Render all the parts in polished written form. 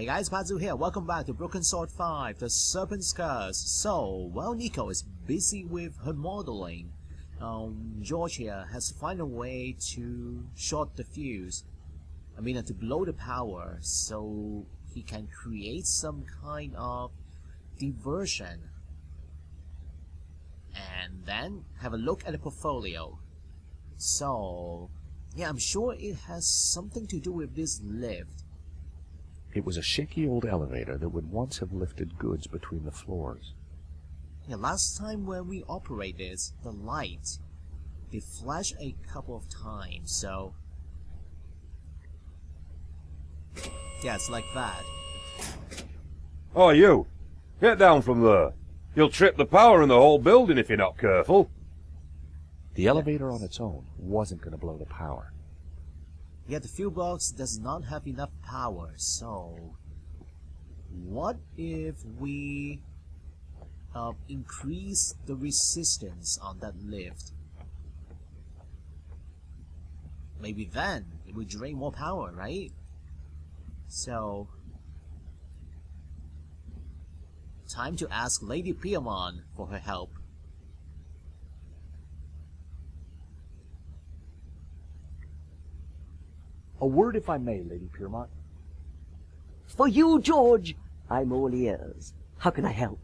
Hey guys, Pazu here. Welcome back to Broken Sword 5, The Serpent's Curse. So, while Nico is busy with her modeling, George here has to find a way to short the fuse. To blow the power so he can create some kind of diversion. And then have a look at the portfolio. So, yeah, I'm sure it has something to do with this lift. It was a shaky old elevator that would once have lifted goods between the floors. Yeah, last time when we operated the light, they flashed a couple of times, so... yeah, it's like that. Oh, you! Get down from there! You'll trip the power in the whole building if you're not careful. The elevator on its own wasn't going to blow the power. Yeah, the fuel box does not have enough power, so... what if we increase the resistance on that lift? Maybe then it would drain more power, right? So... time to ask Lady Piamon for her help. A word, if I may, Lady Piermont. For you, George, I'm all ears. How can I help?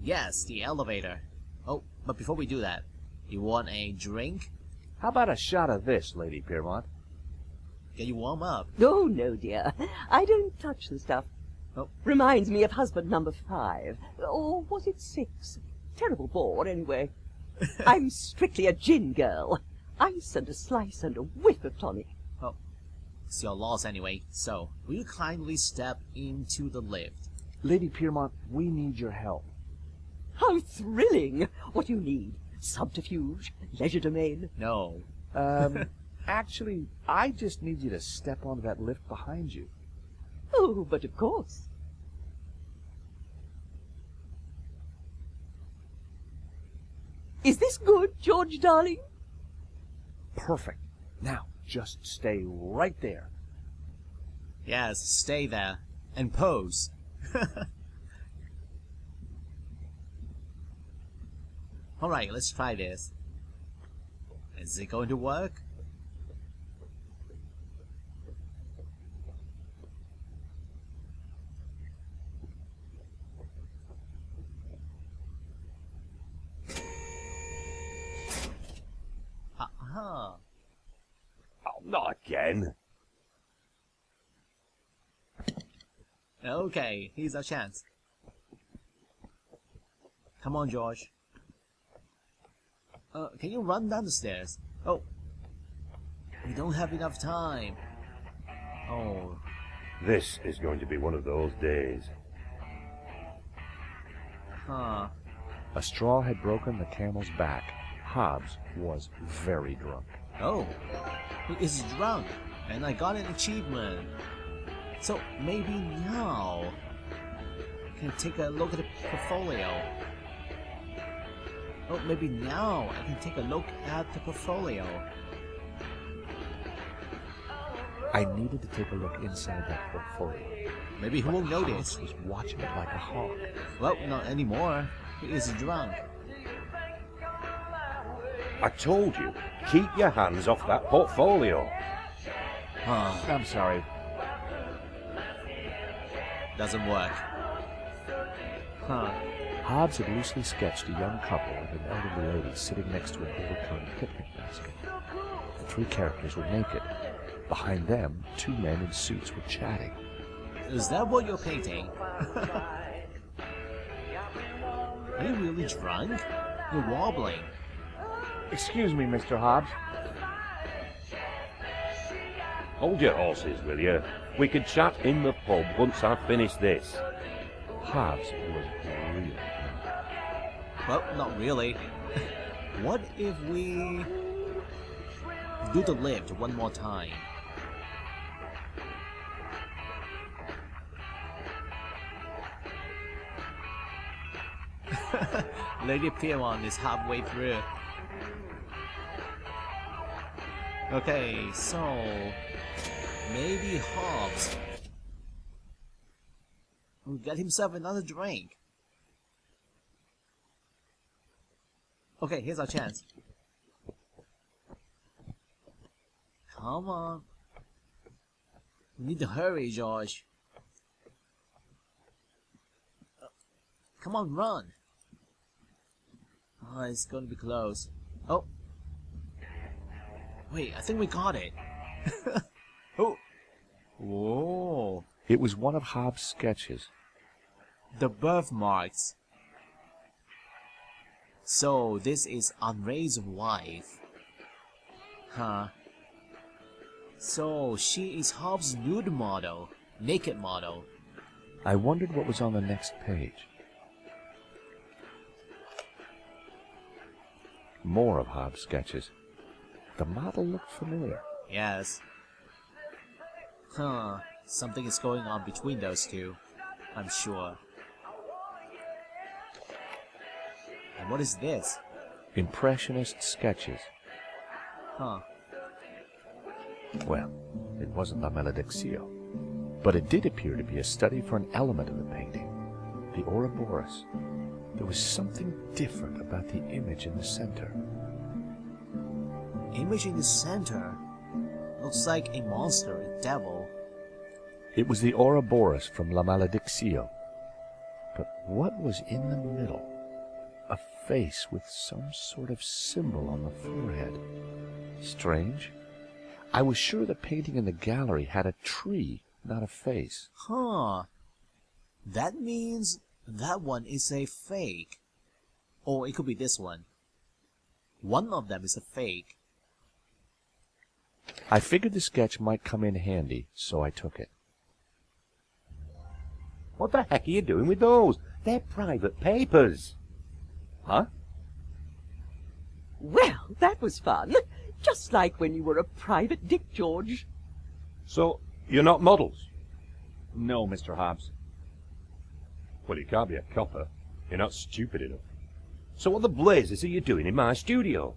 Yes, the elevator. Oh, but before we do that, you want a drink? How about a shot of this, Lady Piermont? Can you warm up? Oh, no, dear. I don't touch the stuff. Oh. Reminds me of husband number 5. Or was it 6? Terrible bore, anyway. I'm strictly a gin girl. Ice and a slice and a whiff of tonic. Oh, it's your loss anyway. So, will you kindly step into the lift? Lady Piermont, we need your help. How thrilling! What do you need? Subterfuge? Legerdemain? No. Actually, I just need you to step onto that lift behind you. Oh, but of course. Is this good, George, darling? Perfect. Now, just stay right there. Yes, stay there. And pose. Alright, let's try this. Is it going to work? Oh, not again. Okay, here's our chance. Come on, George. Can you run down the stairs? Oh. We don't have enough time. Oh. This is going to be one of those days. Huh. A straw had broken the camel's back. Hobbs was very drunk. Oh. He is drunk. And I got an achievement. So maybe now I can take a look at the portfolio. Oh, maybe now I can take a look at the portfolio. I needed to take a look inside that portfolio. Maybe he won't notice. Hobbs was watching it like a hawk. Well, not anymore. He is drunk. I told you, keep your hands off that portfolio. Huh. I'm sorry. Doesn't work. Huh. Hobbs had loosely sketched a young couple and an elderly lady sitting next to an overturned picnic basket. The 3 characters were naked. Behind them, 2 men in suits were chatting. Is that what you're painting? Are you really drunk? You're wobbling. Excuse me, Mr. Hobbs. Hold your horses, will you? We can chat in the pub once I've finished this. Hobbs was really drunk. Well, not really. What if we do the lift one more time? Lady Piamon is halfway through. Okay, so maybe Hobbs Get himself another drink. Okay, here's our chance. Come on. We need to hurry, George. Come on, run. Oh, it's going to be close. Oh. Wait, I think we got it. Oh. Whoa. It was one of Hobbs' sketches. The birthmarks. So, this is Henri's wife. Huh. So, she is Hobbs' nude model. Naked model. I wondered what was on the next page. More of Hobbs' sketches. The model looked familiar. Yes. Huh. Something is going on between those two. I'm sure. And what is this? Impressionist sketches. Huh. Well, it wasn't La Malediccio, but it did appear to be a study for an element of the painting, the Ouroboros. There was something different about the image in the center. Image in the center? Looks like a monster, a devil. It was the Ouroboros from La Malediccio. But what was in the middle? A face with some sort of symbol on the forehead. Strange. I was sure the painting in the gallery had a tree, not a face. Huh. That means that one is a fake. Or it could be this one. One of them is a fake. I figured the sketch might come in handy, so I took it. What the heck are you doing with those? They're private papers. Huh? Well, that was fun. Just like when you were a private dick, George. So, you're not models? No, Mr. Hobbs. Well, you can't be a copper. You're not stupid enough. So what the blazes are you doing in my studio?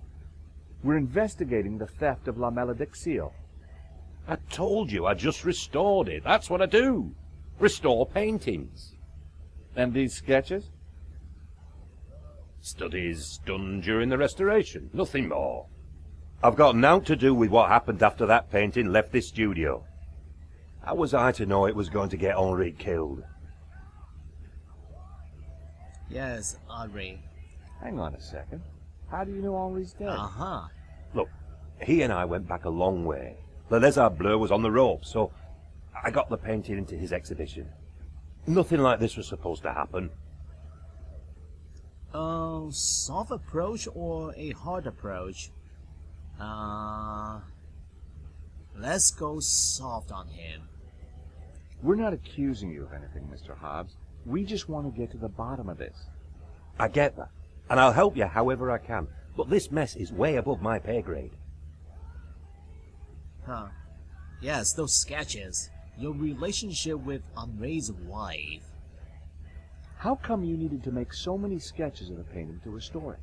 We're investigating the theft of La Malediccio. I told you I just restored it. That's what I do. Restore paintings. And these sketches? Studies done during the restoration. Nothing more. I've got nought to do with what happened after that painting left this studio. How was I to know it was going to get Henri killed? Yes, Henri. Hang on a second. How do you know Henri's dead? Uh-huh. Look, he and I went back a long way. Le Lézard Bleu was on the rope, so I got the painting into his exhibition. Nothing like this was supposed to happen. Soft approach or a hard approach? Let's go soft on him. We're not accusing you of anything, Mr. Hobbs. We just want to get to the bottom of this. I get that, and I'll help you however I can, but this mess is way above my pay grade. Huh. Yes, those sketches. Your relationship with Henri's wife. How come you needed to make so many sketches of the painting to restore it?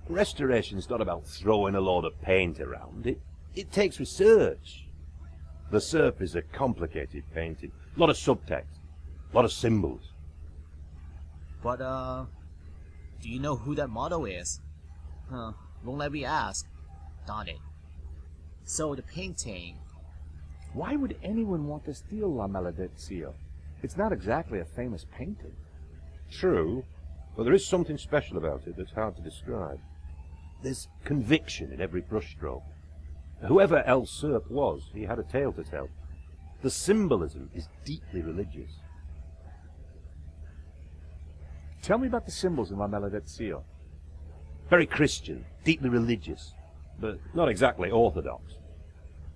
Restoration's not about throwing a load of paint around. It takes research. The Serp is a complicated painting. A lot of subtext. A lot of symbols. But, do you know who that model is? Huh, won't let me ask. Darn it. So, the painting. Why would anyone want to steal La Malediccio? It's not exactly a famous painting. True, but there is something special about it that's hard to describe. There's conviction in every brushstroke. Whoever El Serp was, he had a tale to tell. The symbolism is deeply religious. Tell me about the symbols in La Malediccio. Very Christian, deeply religious, but not exactly orthodox.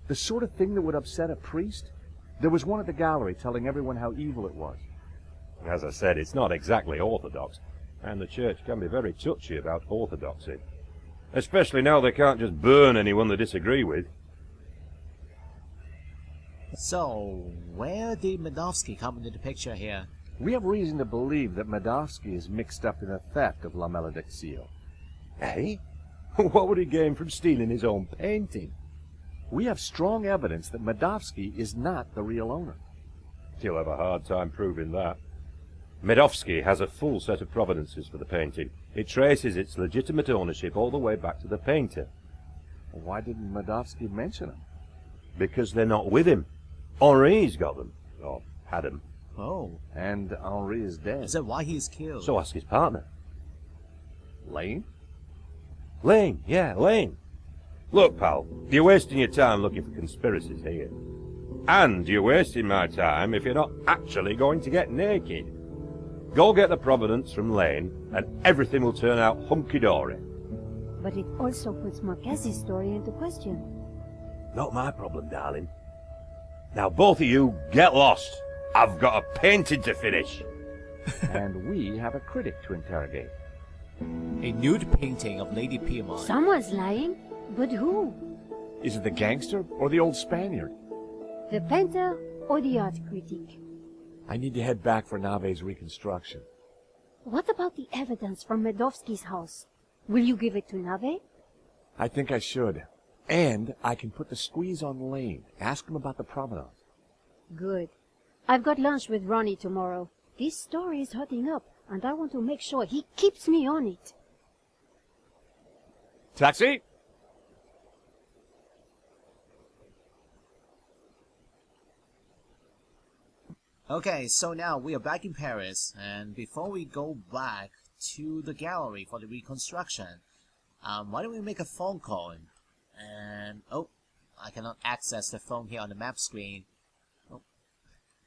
The sort of thing that would upset a priest? There was one at the gallery telling everyone how evil it was. As I said, it's not exactly orthodox, and the church can be very touchy about orthodoxy. Especially now they can't just burn anyone they disagree with. So, where did Medovsky come into the picture here? We have reason to believe that Medovsky is mixed up in the theft of La Malediccio. Eh? What would he gain from stealing his own painting? We have strong evidence that Medovsky is not the real owner. He'll have a hard time proving that. Medovsky has a full set of provenances for the painting. It traces its legitimate ownership all the way back to the painter. Why didn't Medovsky mention them? Because they're not with him. Henri's got them. Or had them. Oh, And Henri is dead. is that why he is killed? So ask his partner. Lane? Lane, yeah, Lane. Look, pal, you're wasting your time looking for conspiracies here. And you're wasting my time if you're not actually going to get naked. Go get the provenance from Lane, and everything will turn out hunky-dory. But it also puts Marquez's story into question. Not my problem, darling. Now both of you, get lost. I've got a painting to finish. And we have a critic to interrogate. A nude painting of Lady Piedmont. Someone's lying, but who? Is it the gangster or the old Spaniard? The painter or the art critic? I need to head back for Nave's reconstruction. What about the evidence from Medovsky's house? Will you give it to Nave? I think I should. And I can put the squeeze on Lane. Ask him about the provenance. Good. I've got lunch with Ronnie tomorrow. This story is hotting up, and I want to make sure he keeps me on it. Taxi! Okay, so now we are back in Paris, and before we go back to the gallery for the reconstruction, why don't we make a phone call? And, oh, I cannot access the phone here on the map screen. Oh,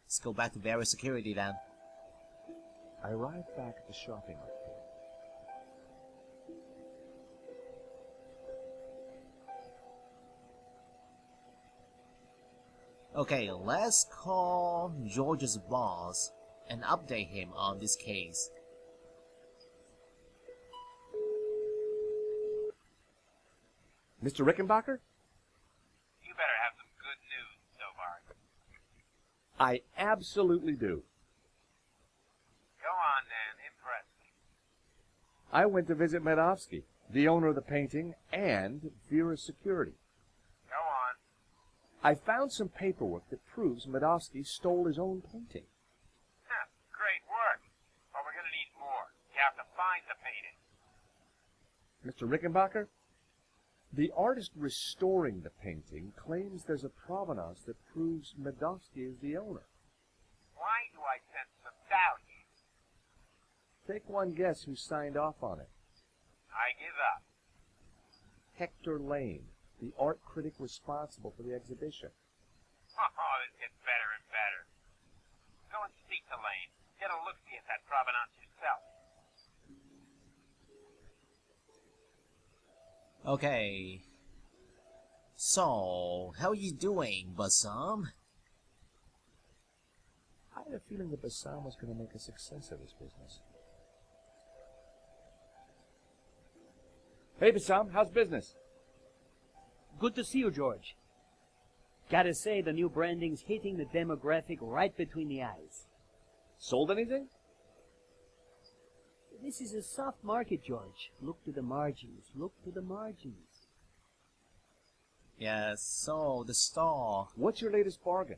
let's go back to various security then. I arrived back at the shopping arcade. Okay, let's call George's boss and update him on this case. Mr. Rickenbacker? You better have some good news, Tovar. I absolutely do. Go on, then. Impress me. I went to visit Medovsky, the owner of the painting, and Vera's security. Go on. I found some paperwork that proves Medovsky stole his own painting. Huh, great work. But we're going to need more. You have to find the painting. Mr. Rickenbacker? The artist restoring the painting claims there's a provenance that proves Medovsky is the owner. Why do I sense some doubt here? Take one guess who signed off on it. I give up. Hector Lane, the art critic responsible for the exhibition. Oh, this gets better and better. Go and speak to Lane. Get a look-see at that provenance yourself. Okay. So, how are you doing, Bassam? I had a feeling that Bassam was going to make a success of his business. Hey, Bassam, how's business? Good to see you, George. Gotta say, the new branding's hitting the demographic right between the eyes. Sold anything? This is a soft market, George. Look to the margins. Look to the margins. Yes, so the store. What's your latest bargain?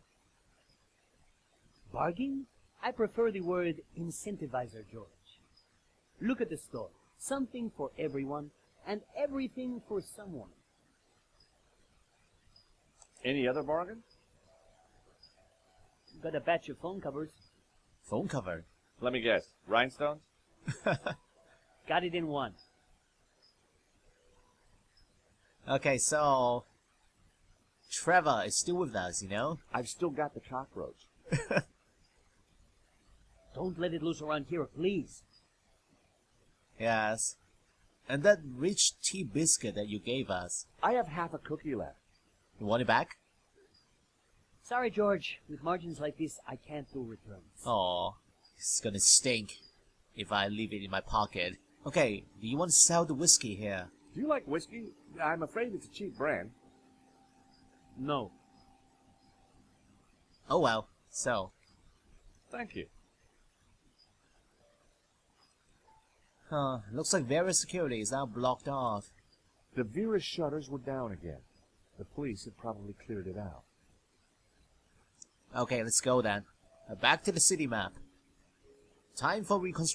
Bargain? I prefer the word incentivizer, George. Look at the store. Something for everyone, and everything for someone. Any other bargain? Got a batch of phone covers. Phone cover. Let me guess. Rhinestones? Got it in one. Okay, so Trevor is still with us, you know? I've still got the cockroach. Don't let it loose around here, please. Yes. And that rich tea biscuit that you gave us. I have half a cookie left. You want it back? Sorry, George. With margins like this, I can't do returns. Oh, it's gonna stink if I leave it in my pocket. Okay, do you want to sell the whiskey here? Do you like whiskey? I'm afraid it's a cheap brand. No. Oh well, so. Thank you. Looks like various security is now blocked off. The Vera shutters were down again. The police had probably cleared it out. Okay, let's go then. Back to the city map. Time for reconstruction.